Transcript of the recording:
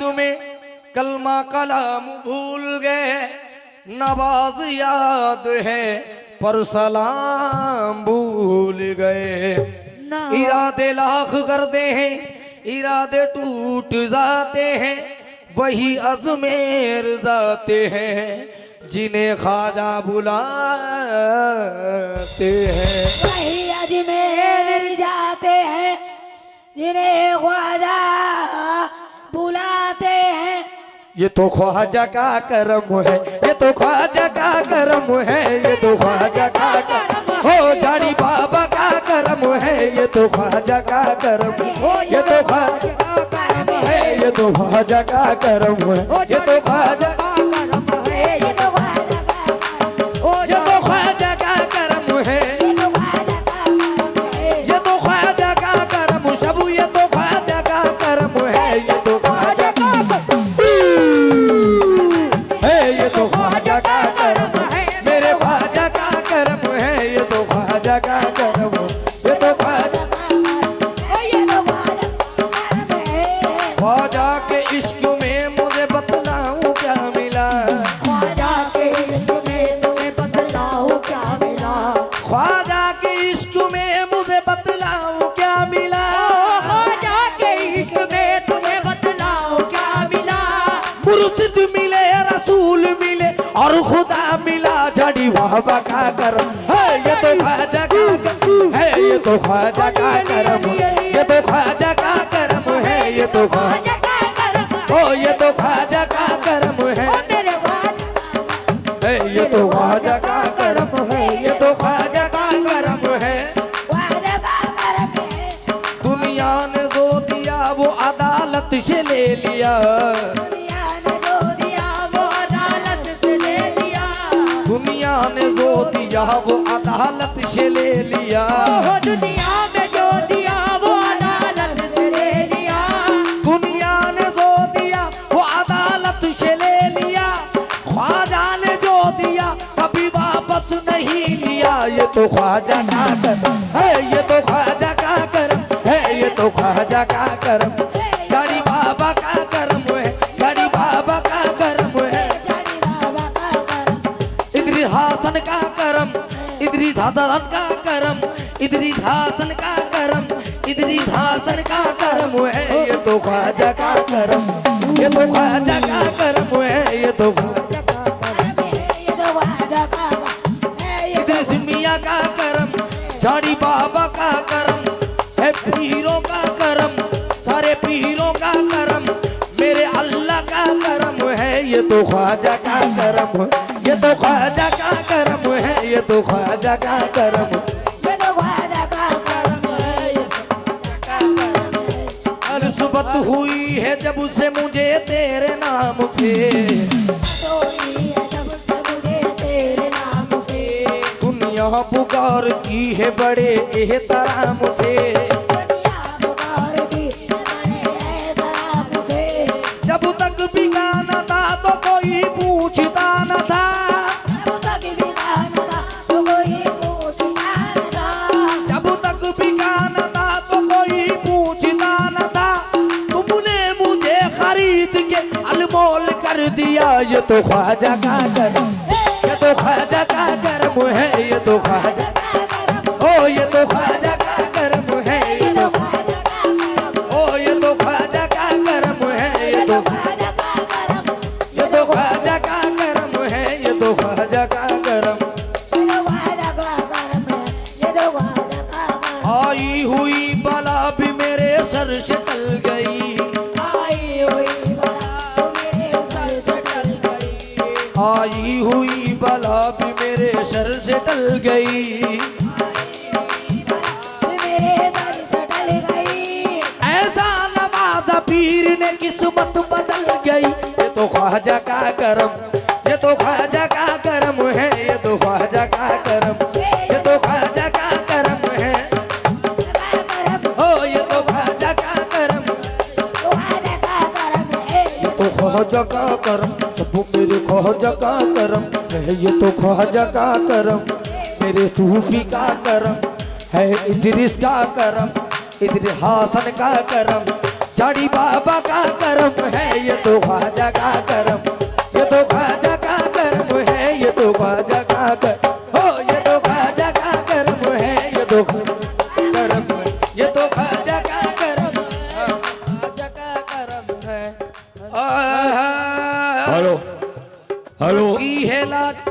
याद में कलमा कलाम भूल गए, नवाज याद है पर सलाम भूल गए। इरादे लाख करते हैं, इरादे टूट जाते हैं, वही अजमेर जाते हैं जिन्हें ख्वाजा बुलाते हैं। वही अजमेर जाते हैं जिन्हें ख्वाजा बुलाते हैं। ये तो ख्वाजा का करम है, ये तो ख्वाजा का करम है, ये तो ख्वाजा का करम हो, जानी बाबा का करम है, ये तो ख्वाजा का करम, ये तो ख्वाजा का करम है, ये तो ख्वाजा का करम है, ये तो ख्वाजा का करम है, ये तो ख्वाजा का करम है, ये तो ख्वाजा का करम सब, ये तो ख्वाजा का करम है, ये तो ख्वाजा का ये तो ख्वाजा का करम है, मेरे ख्वाजा का करम है, ये तो ख्वाजा का करम, ये तो ख्वाजा ख्वाजा के इश्क में मुझे बतलाऊं क्या मिला, ख्वाजा के इश्क में तुम्हें बतलाऊं क्या मिला, ख्वाजा के इश्क में मुझे बतलाऊं क्या मिला, ख्वाजा के इश्क में तुम्हें बतलाऊं क्या मिला। मुर्शिद मिले, रसूल मिले और खुदा मिला, जानी बाबा का करम है, ये तो ख्वाजा का करम है, ये तो ख्वाजा का करम, ये तो ख्वाजा का करम है, ये तो ख्वाजा का करम, ओ ये तो ख्वाजा का करम है, ये तो ख्वाजा का करम है, ये तो ख्वाजा का करम है। दुनिया ने जो दिया वो अदालत से ले लिया, दुनिया ने जो दिया वो अदालत से ले लिया, दुनिया ने जो दिया वो अदालत से ले लिया, दुनिया में जो दिया वो अदालत से ले लिया, दुनिया ने जो दिया वो अदालत से ले लिया, ख्वाजा ने जो दिया कभी वापस नहीं लिया, ये तो ख्वाजा का करम है, ये तो ख्वाजा का करम है, ये तो ख्वाजा का करम, गाड़ी बाबा का करम है, गाड़ी बाबा का करम है, इधरी हासन का करम, इधरी हासन का करम, इधरी हासन का करम, इधरी हासन का करम है, ये तो ख्वाजा का करम, ये तो ख्वाजा का करम है, ये तो ख्वाजा का करम, इधरी सिमिया का करम, जानी बाबा का करम है, पीरों का करम, सारे पीरों का करम, मेरे अल्लाह का करम है, ये तो ख्वाजा का करम, ये तो ख्वाजा का करम है, ये तो ख्वाजा का करम, अलसुबत हुई है जब से मुझे तेरे नाम से, दुनिया पुकारती है बड़े एहतराम से, जब तक भी गाना था तो कोई पूछता न था, जब तक भी गाना था तो कोई पूछता न था, तुमने मुझे खरीद के अनमोल कर दिया, ये तो ख्वाजा का करम, ये तो ख्वाजा का करम है, ये तो ख्वाजा का करम, ओ ये तो ख्वाजा का करम है, ये तो ख्वाजा का करम, ओ ये तो ख्वाजा का करम है, ये तो ख्वाजा का करम, ये तो ख्वाजा का करम है, ये तो ख्वाजा का करम। आई हुई बला भी मेरे सर से टल गई, आई हुई बला भी मेरे सर से टल गई, ऐसा नवाजा पीर ने किस्मत बदल गई, ये तो ख्वाजा का करम, ये तो ख्वाजा का करम है, ये तो ख्वाजा का करम, ये तो ख्वाजा का करम है, ओ ये तो ख्वाजा का करम, ये तो ख्वाजा का करम, सब मेरे ख्वाजा का करम है, ये तो ख्वाजा का करम, मेरे सूफी का करम है, इदरीस का करम, इदरीस हासन का करम, जानी बाबा का करम है, ये ख्वाजा का करम, ये तो ख्वाजा का करम है, ये तो ख्वाजा का करम, हो ये तो ख्वाजा का करम है, ये तो करम है, ये तो ख्वाजा का करम, ख्वाजा का करम है। हेलो हेलो की है लात